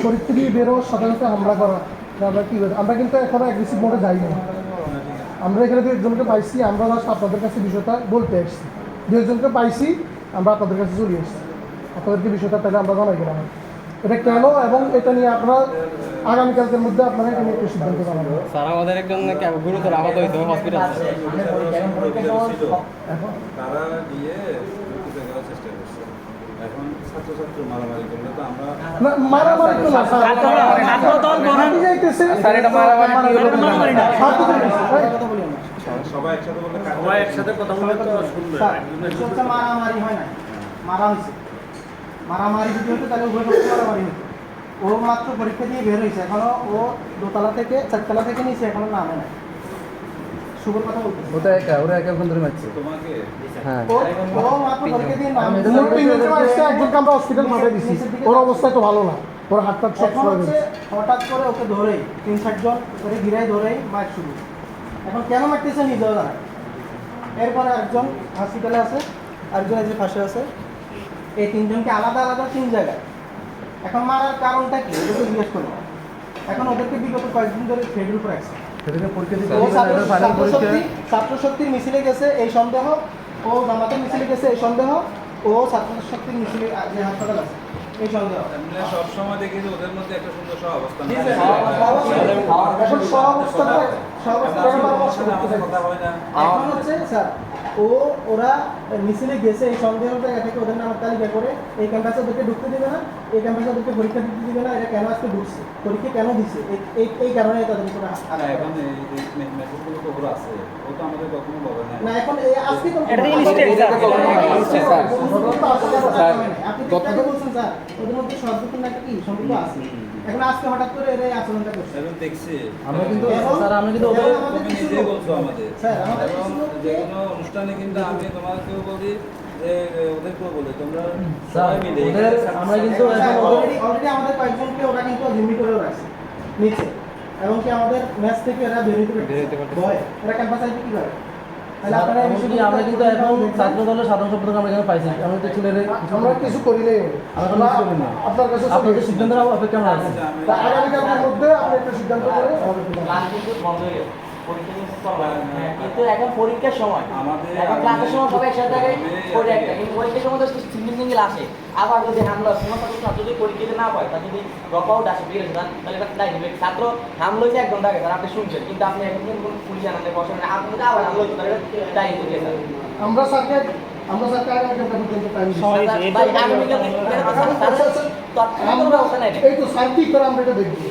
পরীক্ষা দিয়ে বেরোর সাথে সাথে হামলা করা, আমরা কী আমরা কিন্তু এখনও অ্যাগ্রেসিভ মোডে যাইনি। আমরা এখানে 2 একজনকে পাইছি, আমরা জাস্ট আপনাদের কাছে বিষয়টা বলতে এসেছি। 2 একজনকে পাইছি, আমরা আপনাদের কাছে চলে এসেছি, আপনাদেরকে বিষয়টা তাহলে আমরা জানাই গেলাম এটা কেন, এবং এটা নিয়ে আপনারা আগামীকালকের মধ্যে আপনারা এটা নিয়ে একটু সিদ্ধান্ত জানাবেন। স্যার আমাদের একজন গুরুতর আহত হয়েছে হসপিটাল, তারা গিয়ে চেষ্টা করছে। এখন ছাত্রছাত্র মারামারি করলে তো আমরা মারামারি তো না স্যার, সবাই একসাথে বললে সবাই একসাথে কথা বলে তো শুনবে। মারামারি হয় না, মারা হয়েছে। মারামারি যদি হতো তাহলে উভয় পক্ষে মারামারি হতো। ও মাত্র পরীক্ষা দিয়ে বের হয়েছে, এখনো ও 2তলা থেকে 4তলা থেকে নিচে এখনো নামে না। শুভর কথা বলতে ওরা একা ফোন ধরে মারছে তোমাকে হ্যাঁ। ও মাত্র পরীক্ষা দিয়ে নামে। একজনকে আমরা হসপিটাল পাঠিয়ে দিচ্ছি, ওর অবস্থা তো ভালো না, ওর হাতটা সব এখন হচ্ছে হঠাৎ করে ওকে ধরেই 3-4 জন করে ঘিরাই ধরেই মার শুরু। এখন কেন মারতেছে নিজেও জানে। এরপরে একজন হসপিটালে আছে, আরেকজন এই যে পাশে আছে, এই 3জনকে আলাদা আলাদা 3 জায়গায়। এখন মারার কারণটা কি ওদেরকে জিজ্ঞেস করবো। এখন ওদেরকে বিগত কয়েকদিন ধরে থ্রেডের উপর রাখছে। ও ছাত্রশক্তির মিছিলে গেছে এই সন্দেহ, ও জামাতের মিছিলে গেছে এই সন্দেহ, ও ছাত্রশক্তির মিছিলে যে হাসপাতাল আছে এই সন্দেহ। সবসময় দেখি যে ওদের মধ্যে একটা সুন্দর অবস্থান। এখন সহাবস্থাটা কথা হয় না। এখন হচ্ছে স্যার ওরা মিছিলে গেছে এই সন্দেহ জায়গা থেকে ওদের নামের তালিকা করে এই ক্যাম্পাসে ওদেরকে ঢুকতে দিবে না, এই ক্যাম্পাসে ওদেরকে পরীক্ষা দিতে দিবে না। এটা কেন আজকে ঢুকছে, পরীক্ষা কেন দিচ্ছে, এই কারণে তাদের উপরে এখন এই মেসেজগুলো তো ওরা আছে, ও তো আমাদের কখনো বলে না। না এখন আজকে তো আপনি কথা বলছেন স্যার, ওদের মধ্যে সর্বক্ষণ একটা কি সম্পর্ক আছে। এখন আজকে হঠাৎ করে এর এই আচরণটা করছে। এখন দেখছি আমরা কিন্তু স্যার আমরা কিন্তু তুমি নিজেই বলছো আমাদের স্যার আমাদের এবং কিছু লোক যে কোনো অনুষ্ঠানে কিন্তু আমি তোমাদেরকেও বলি যে ওদেরকেও বলি তোমরা স্যার সবাই মিলে ওদের আমরা কিন্তু এখন অলরেডি আমাদের কয়েকজনকে ওরা কিন্তু জিম্মি করেও রাখছে নিচে, এবং কি আমাদের ম্যাচ থেকে এরা বেরোতে পারছে ভয়। এরা ক্যাম্পাসে আসবে কি করে? তাহলে আপনারা এই বিষয়গুলো আমরা কিন্তু এখন ছাত্র দলের সাধারণ সম্পাদক আমরা এখানে পাইছি, আমরা তো ছেলের আমরা কিছু করি নাই, আমরা কিছু করি না। আপনার কাছে আপনাদের সিদ্ধান্তের অপেক্ষা আমরা আছি। আগামীকালকের মধ্যে আপনি একটা সিদ্ধান্ত করে আমাদের ক্লাস কিন্তু বন্ধ হয়ে গেছে, পরীক্ষা কিন্তু চলবে। কিন্তু এখন পরীক্ষার সময়, আমাদের এখন ক্লাসের সময় সবাই একসাথে থাকে করে একটা, কিন্তু পরীক্ষার সময় তো সিঙ্গেল সিঙ্গেল আসে। আবার যদি হামলা কোনো ছাত্র যদি পরীক্ষা দিতে না পায়, তার যদি ড্রপ আউট আসে বের হয়েছে, তাহলে এটা দায় নেবে। ছাত্র হামলা হয়েছে 1 ঘন্টা আগে, তার আপনি শুনছেন, কিন্তু আপনি এখন কিন্তু পুলিশ জানাতে বসেন না, আপনি যদি আবার হামলা হয়েছে তাহলে দায় নিতে স্যার। আমরা স্যারকে আগামীকাল পর্যন্ত টাইম দিচ্ছি। ভাই আগামীকালকে তৎক্ষণাৎ কোনো ব্যবস্থা নেই। এই তো স্যার কি করে আমরা এটা দেখবো,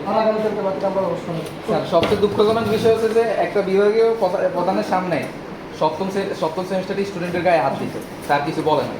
আর আগামীকালকে বাকি আমরা ব্যবস্থা নেব। স্যার সবচেয়ে দুঃখজনক বিষয় হচ্ছে যে একটা বিভাগীয় প্রধানের সামনে সপ্তম সেমিস্টারের স্টুডেন্টের গায়ে হাত দিচ্ছে, স্যার কিছু বলে না।